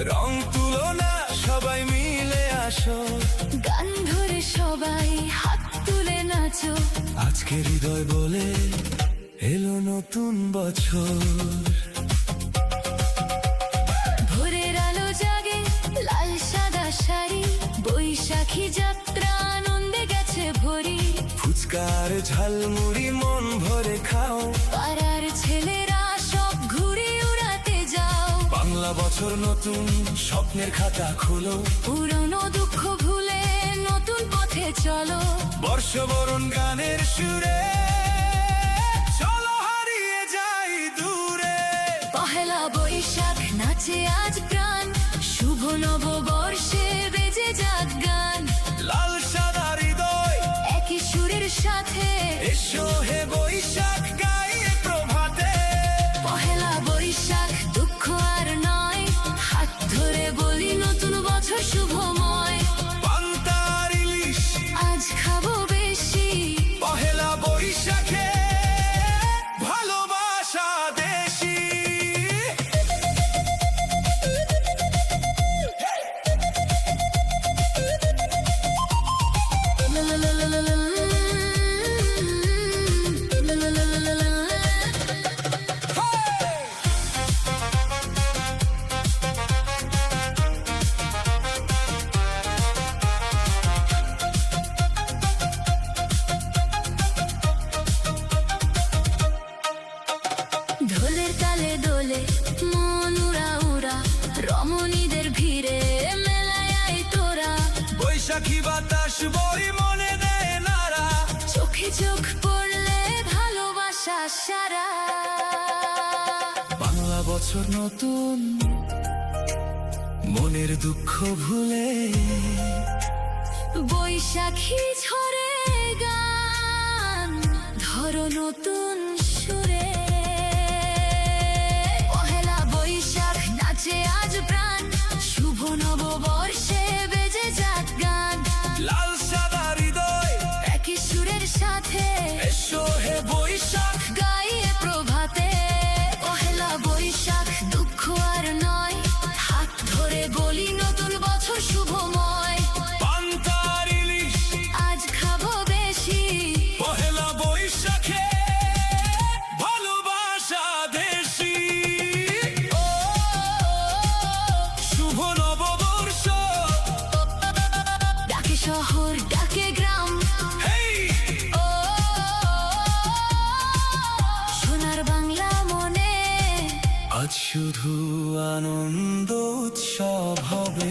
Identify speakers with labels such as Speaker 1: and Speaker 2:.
Speaker 1: রং তুলো না, সবাই মিলে আসো,
Speaker 2: গান ধরে সবাই হাত তুলে নাচো।
Speaker 1: আজকে হৃদয় বলে এলো নতুন বছর।
Speaker 2: ভোরের আলো জাগে, লাল সাদা শাড়ি, বৈশাখী যাত্রা আনন্দে গেছে ভরি।
Speaker 1: ফুচকার ঝালমুড়ি মন ভরে খাও,
Speaker 2: পাড়ার ছেলেরা সব ঘুরে উড়াতে যাও।
Speaker 1: বাংলা বছর নতুন স্বপ্নের খাতা খোলো,
Speaker 2: পুরনো দুঃখ ভুলে নতুন পথে চলো।
Speaker 1: বর্ষবরণ গানের সুরে চলো হারিয়ে যাই দূরে।
Speaker 2: পহেলা বৈশাখ নাচে আজ প্রাণ, শুভ নববর্ষে বেজে যাক গান।
Speaker 1: লাল সাদা হৃদয়
Speaker 2: একই সুরের সাথে
Speaker 1: এসো হে বৈশাখ গাইয়ে প্রভাতে।
Speaker 2: পহেলা বৈশাখ দুঃখ আর নয়, হাত ধরে বলি নতুন বছর শুভময়।
Speaker 1: পান্তার ইলিশ
Speaker 2: আজ খাবো বেশি,
Speaker 1: পহেলা বৈশাখে ভালোবাসা দেশি।
Speaker 2: ঢোলের তালে দোলে মন উড়া উড়া, রমণীদের ভিড়ে মেলায় আয় তোরা।
Speaker 1: বৈশাখী বাতাস বই মনে দেয় নারা,
Speaker 2: চোখে চোখ পড়লে ভালোবাসা সারা।
Speaker 1: বাংলা বছর নতুন মনের দুঃখ ভুলে,
Speaker 2: বৈশাখী ঝরে গান ধরো নতুন সুরে। পহেলা বৈশাখ নাচে আজ প্রাণ, শুভ নববর্ষে বেজে যাক গান।
Speaker 1: লাল সাদা হৃদয়
Speaker 2: একই সুরের সাথে
Speaker 1: এসো হে বৈশাখ
Speaker 2: গাইয়ে প্রভাতে। পহেলা বৈশাখ দুঃখ আর নয়, হাত ধরে বলি নতুন বছর শুভময়।
Speaker 1: পান্তার ইলিশ
Speaker 2: আজ খাবো বেশি,
Speaker 1: পহেলা বৈশাখে ভালোবাসা দেশি।
Speaker 2: ও
Speaker 1: শুভ নববর্ষ
Speaker 2: ডাকে শহর ডাকে গ্রাম,
Speaker 1: হেই
Speaker 2: ও সোনার বাংলা মনে।
Speaker 1: আজ শুধু আনন্দ উৎসব হবে।